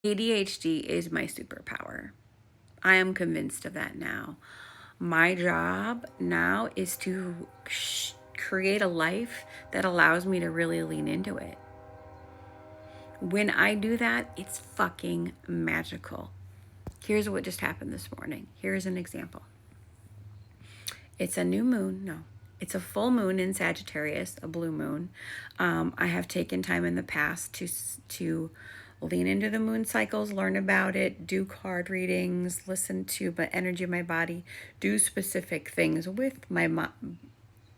ADHD is my superpower. I am convinced of that now. My job now is to create a life that allows me to really lean into it. When I do that, it's fucking magical. Here's what just happened this morning. Here's an example. It's a new moon. No, it's a full moon in Sagittarius, a blue moon. I have taken time in the past to lean into the moon cycles, learn about it, do card readings, listen to the energy of my body, do specific things with my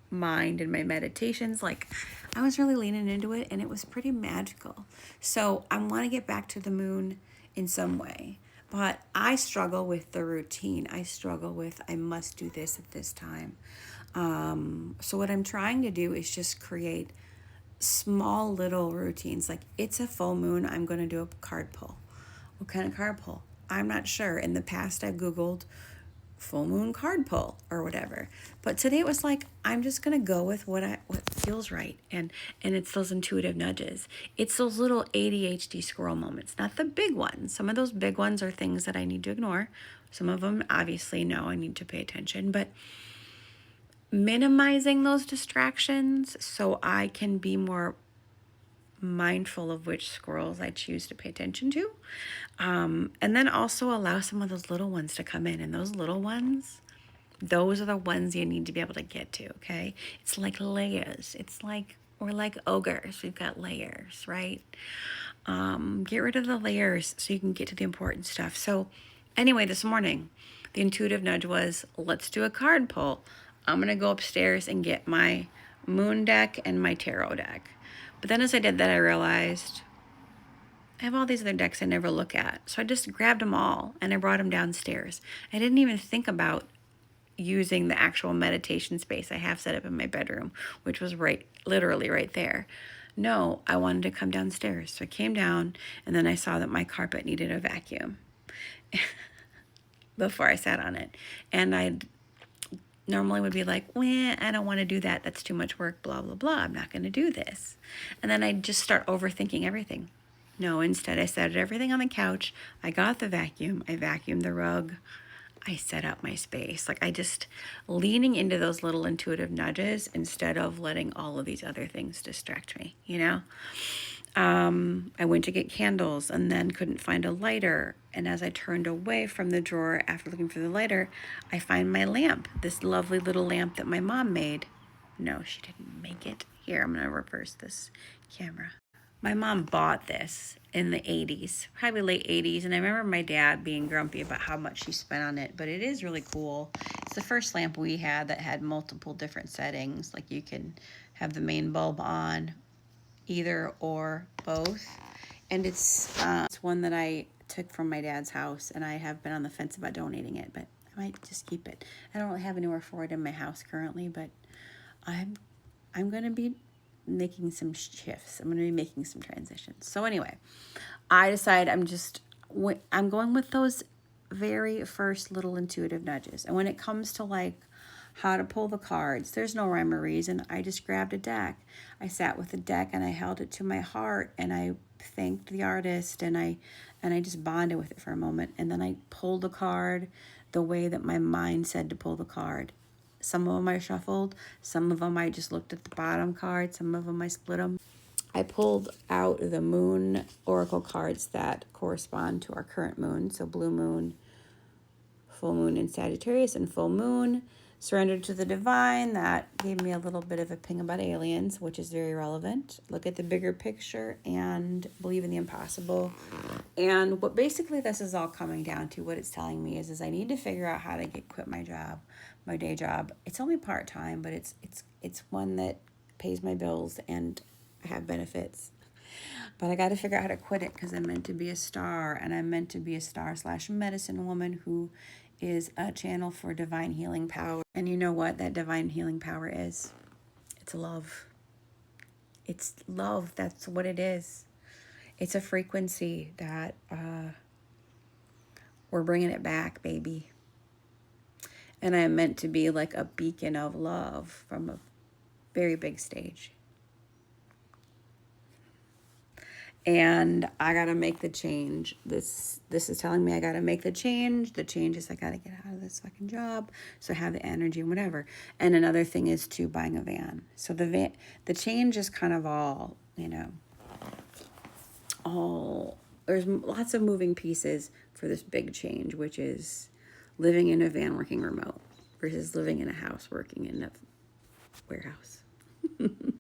mind and my meditations. Like, I was really leaning into it, and it was pretty magical. So I want to get back to the moon in some way, but I struggle with the routine. I struggle with, I must do this at this time. So what I'm trying to do is just create small little routines. Like, it's a full moon, I'm going to do a card pull. What kind of card pull? I'm not sure. In the past, I Googled full moon card pull or whatever, but today it was like, I'm just gonna go with what feels right. And it's those intuitive nudges. It's those little ADHD squirrel moments, not the big ones. Some of those big ones are things that I need to ignore. Some of them, obviously, no, I need to pay attention, but minimizing those distractions so I can be more mindful of which squirrels I choose to pay attention to. And then also allow some of those little ones to come in. And those little ones, those are the ones you need to be able to get to, okay? It's like layers. It's like, we're like ogres. We've got layers, right? Get rid of the layers so you can get to the important stuff. So anyway, this morning, the intuitive nudge was, let's do a card pull. I'm going to go upstairs and get my moon deck and my tarot deck. But then as I did that, I realized I have all these other decks I never look at. So I just grabbed them all and I brought them downstairs. I didn't even think about using the actual meditation space I have set up in my bedroom, which was literally right there. No, I wanted to come downstairs. So I came down, and then I saw that my carpet needed a vacuum before I sat on it. And I normally would be like, well, I don't want to do that. That's too much work, blah, blah, blah. I'm not going to do this. And then I'd just start overthinking everything. No, instead I set everything on the couch. I got the vacuum. I vacuumed the rug. I set up my space. Like, I just leaning into those little intuitive nudges instead of letting all of these other things distract me, you know? I went to get candles and then couldn't find a lighter. And as I turned away from the drawer after looking for the lighter, I find my lamp, this lovely little lamp that my mom made. No, she didn't make it. Here, I'm going to reverse this camera. My mom bought this in the 80s, probably late 80s, and I remember my dad being grumpy about how much she spent on it, but it is really cool. It's the first lamp we had that had multiple different settings. Like, you can have the main bulb on, either or both. And it's one that I took from my dad's house, and I have been on the fence about donating it, but I might just keep it. I don't really have anywhere for it in my house currently, but I'm going to be making some shifts. I'm going to be making some transitions. So anyway, I decided I'm going with those very first little intuitive nudges. And when it comes to like how to pull the cards, there's no rhyme or reason. I just grabbed a deck. I sat with the deck and I held it to my heart and I thanked the artist and I just bonded with it for a moment. And then I pulled the card the way that my mind said to pull the card. Some of them I shuffled. Some of them I just looked at the bottom card. Some of them I split them. I pulled out the moon oracle cards that correspond to our current moon. So blue moon, full moon in Sagittarius, and full moon. Surrendered to the divine. That gave me a little bit of a ping about aliens, which is very relevant. Look at the bigger picture and believe in the impossible. And what basically this is all coming down to, what it's telling me is I need to figure out how to quit my job, my day job. It's only part-time, but it's one that pays my bills and I have benefits. But I got to figure out how to quit it because I'm meant to be a star, and I'm meant to be a star/medicine woman who is a channel for divine healing power. And you know what that divine healing power is? It's love. It's love. That's what it is. It's a frequency that we're bringing it back, baby. And I'm meant to be like a beacon of love from a very big stage. and I got to make the change. This is telling me I got to make the change. The change is I got to get out of this fucking job so I have the energy and whatever. And another thing is to buying a van. So the change is kind of all, there's lots of moving pieces for this big change, which is living in a van working remote versus living in a house working in a warehouse.